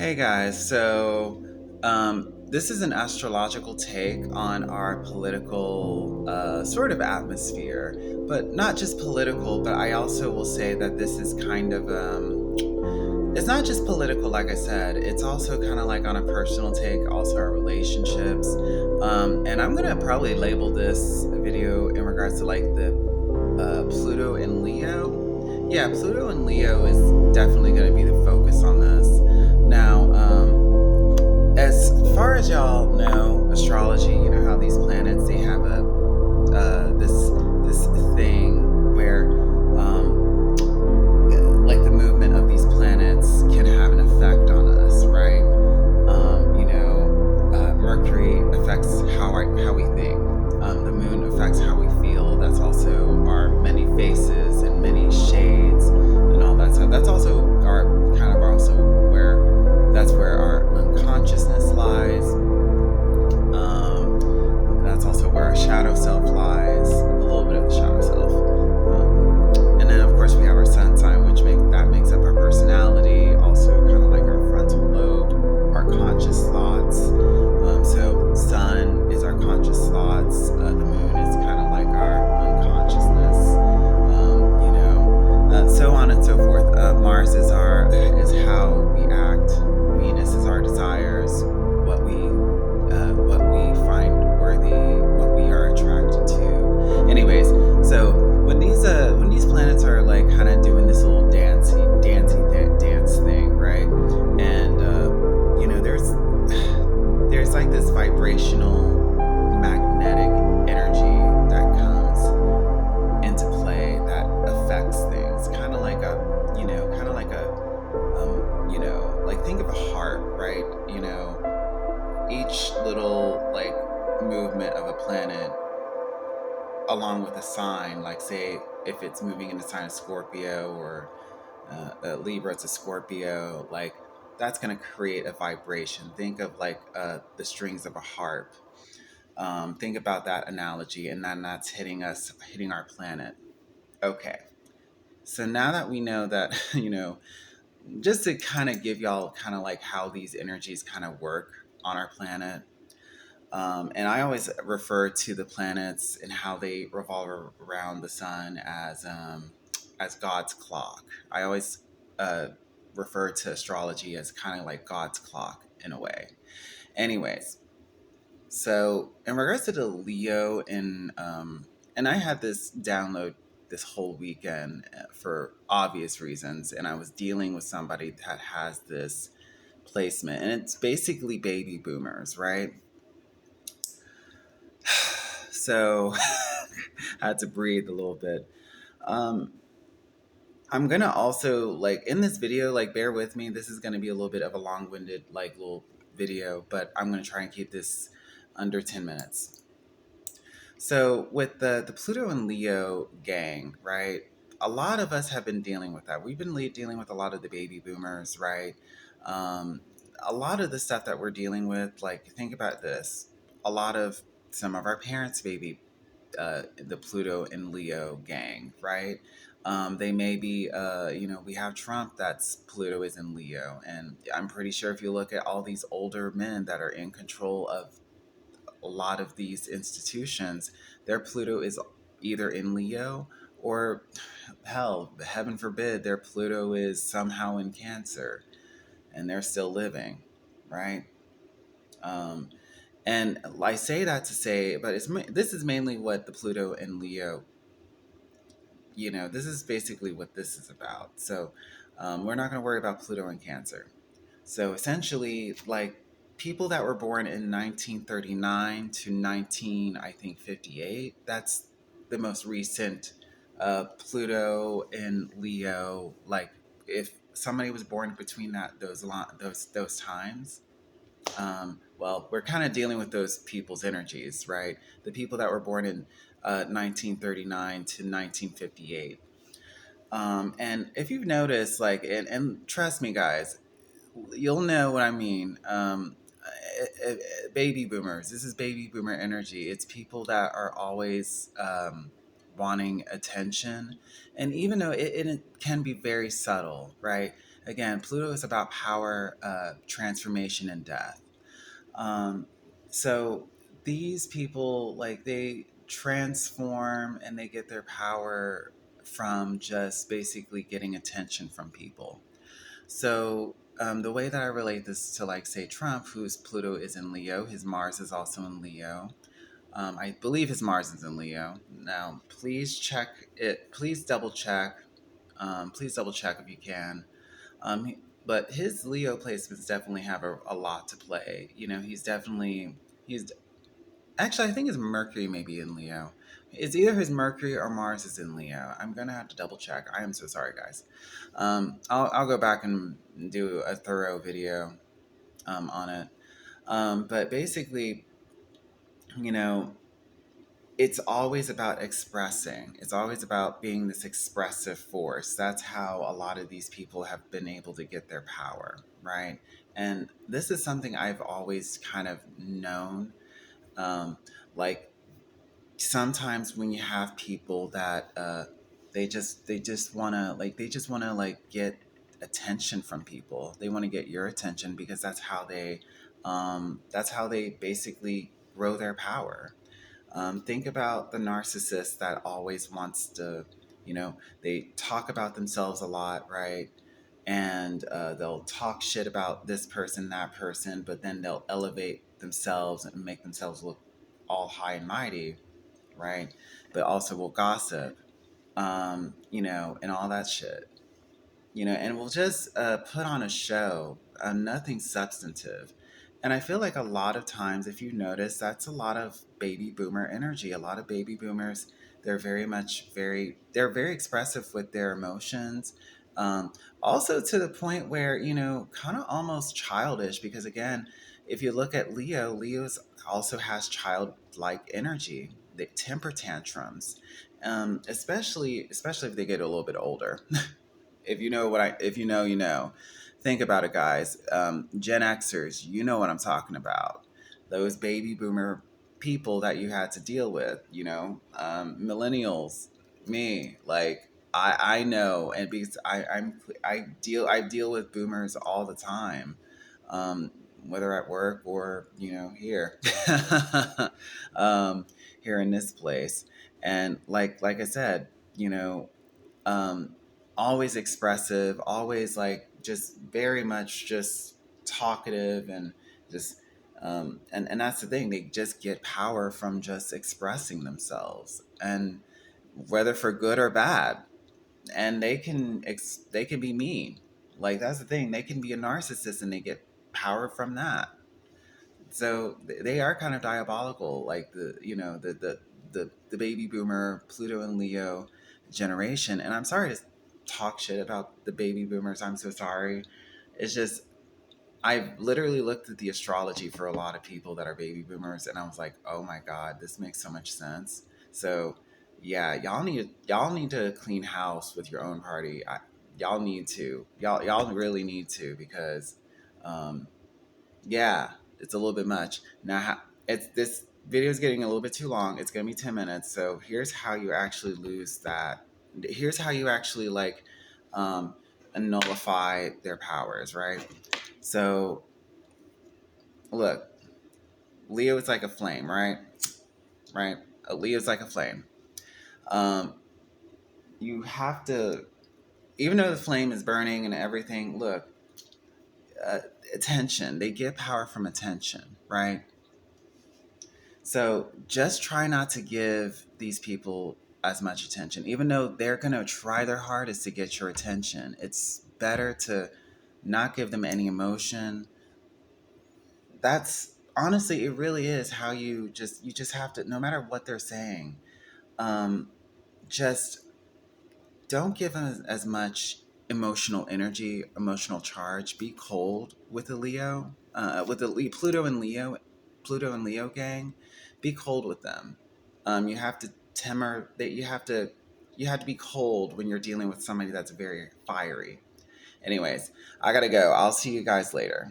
Hey guys, this is an astrological take on our political sort of atmosphere, but not just political, but I also will say that this is kind of, it's not just political, like I said, it's also kind of like on a personal take, also our relationships. And I'm gonna probably label this video in regards to like the Pluto and Leo. Yeah, Pluto and Leo is definitely gonna be the focus on this. Now, as far as y'all know, astrology, you know how these planets they have a this thing where like the movement of these planets can have an effect on us, right? Mercury affects how we think. The moon affects how we feel. That's also our many faces and many shades and all that stuff. That's also our kind of also where that's where our unconsciousness lies. That's also where our shadow self lies. A little bit of the shadow self. And then of course we have our sun sign, which makes up our personality. Also kind of like our frontal lobe, our conscious thoughts. So sun is our conscious thoughts. The moon is kind of like our unconsciousness. So on and so forth. Mars is how we act. Venus is our desires, what we find worthy, what we are attracted to. Anyways, so when these planets are like kind of doing this little dance thing, right? And there's like this vibrational magnetic energy that comes into play that affects things, kind of like like think of a harp, right? Each little like movement of a planet along with a sign, like say if it's moving in the sign of Scorpio or Libra to Scorpio, like that's going to create a vibration. Think of like the strings of a harp. Think about that analogy, and then that's hitting our planet. Okay, so now that we know that, just to kind of give y'all kind of like how these energies kind of work on our planet. And I always refer to the planets and how they revolve around the sun as God's clock. I always uh, refer to astrology as kind of like God's clock in a way. Anyways, so in regards to the Leo and I had this download this whole weekend for obvious reasons, and I was dealing with somebody that has this placement, and it's basically baby boomers, right? So I had to breathe a little bit. Um, I'm gonna also like in this video, like bear with me. This is gonna be a little bit of a long-winded, like little video, but I'm gonna try and keep this under 10 minutes. So with the Pluto and Leo gang, right? A lot of us have been dealing with that. We've been dealing with a lot of the baby boomers, right? Um, a lot of the stuff that we're dealing with, like think about this. A lot of some of our parents' baby the Pluto and Leo gang, right? They may be, we have Trump that's Pluto is in Leo. And I'm pretty sure if you look at all these older men that are in control of a lot of these institutions, their Pluto is either in Leo or, hell, heaven forbid, their Pluto is somehow in Cancer and they're still living, right? Um, and I say that to say, but this is mainly what the Pluto and Leo, this is basically what this is about. So we're not going to worry about Pluto and Cancer. So essentially, like people that were born in 1939 to 19, I think 58. That's the most recent Pluto and Leo. Like if somebody was born between those times, well, we're kind of dealing with those people's energies, right? The people that were born in 1939 to 1958. And if you've noticed, like, and trust me, guys, you'll know what I mean. Baby boomers. This is baby boomer energy. It's people that are always wanting attention, and even though it can be very subtle, right? again, Pluto is about power, transformation, and death. Um, so these people, like, they transform and they get their power from just basically getting attention from people. So the way that I relate this to, like, say, Trump, whose Pluto is in Leo, his Mars is also in Leo. I believe his Mars is in Leo. Now, please check it. Please double check. Please double check if you can. But his Leo placements definitely have a lot to play. You know, he's actually, I think his Mercury may be in Leo. It's either his Mercury or Mars is in Leo. I'm gonna have to double check. I am so sorry, guys. I'll go back and do a thorough video on it. But basically, you know, it's always about expressing. It's always about being this expressive force. That's how a lot of these people have been able to get their power, right? And this is something I've always kind of known. Um, like, sometimes when you have people that they just want to, like, get attention from people. They want to get your attention because that's how they basically grow their power. Think about the narcissist that always wants to, they talk about themselves a lot, right? And they'll talk shit about this person, that person, but then they'll elevate themselves and make themselves look all high and mighty, right? But also will gossip, and all that shit, and we'll just put on a show, nothing substantive. And I feel like a lot of times, if you notice, that's a lot of baby boomer energy. A lot of baby boomers, they're very expressive with their emotions. Um, Also to the point where, kind of almost childish, because again, if you look at Leo's also has childlike energy, the temper tantrums, especially if they get a little bit older. If you know, you know. Think about it, guys. Gen Xers, you know what I'm talking about. Those baby boomer people that you had to deal with, millennials, me, like, I know, and because I deal with boomers all the time, um, whether at work or here, um, here in this place, and like I said, you know um, always expressive, always, like, just very much just talkative, and just and that's the thing. They just get power from just expressing themselves, and whether for good or bad. And they can be mean. Like, that's the thing. They can be a narcissist and they get power from that. So they are kind of diabolical, like the baby boomer Pluto and Leo generation. And I'm sorry to talk shit about the baby boomers. I'm so sorry. It's just, I literally looked at the astrology for a lot of people that are baby boomers, and I was like, oh my god, this makes so much sense. So yeah, y'all need to clean house with your own party. Y'all really need to, because um, yeah, it's a little bit much. Now, it's this video is getting a little bit too long. It's gonna be 10 minutes. So here's how you actually lose that. Here's how you actually, like, um, nullify their powers, right? So look, Leo is like a flame, right? Right. Leo is like a flame. Um, you have to, even though the flame is burning and everything. Look, uh, attention. They get power from attention, right? So just try not to give these people as much attention, even though they're going to try their hardest to get your attention. It's better to not give them any emotion. That's honestly, it really is how you just have to, no matter what they're saying, um, just don't give them as much emotional energy, emotional charge. Be cold with the Leo, with the Pluto and Leo gang. Be cold with them. You have to temper that. You have to be cold when you're dealing with somebody that's very fiery. Anyways, I gotta go. I'll see you guys later.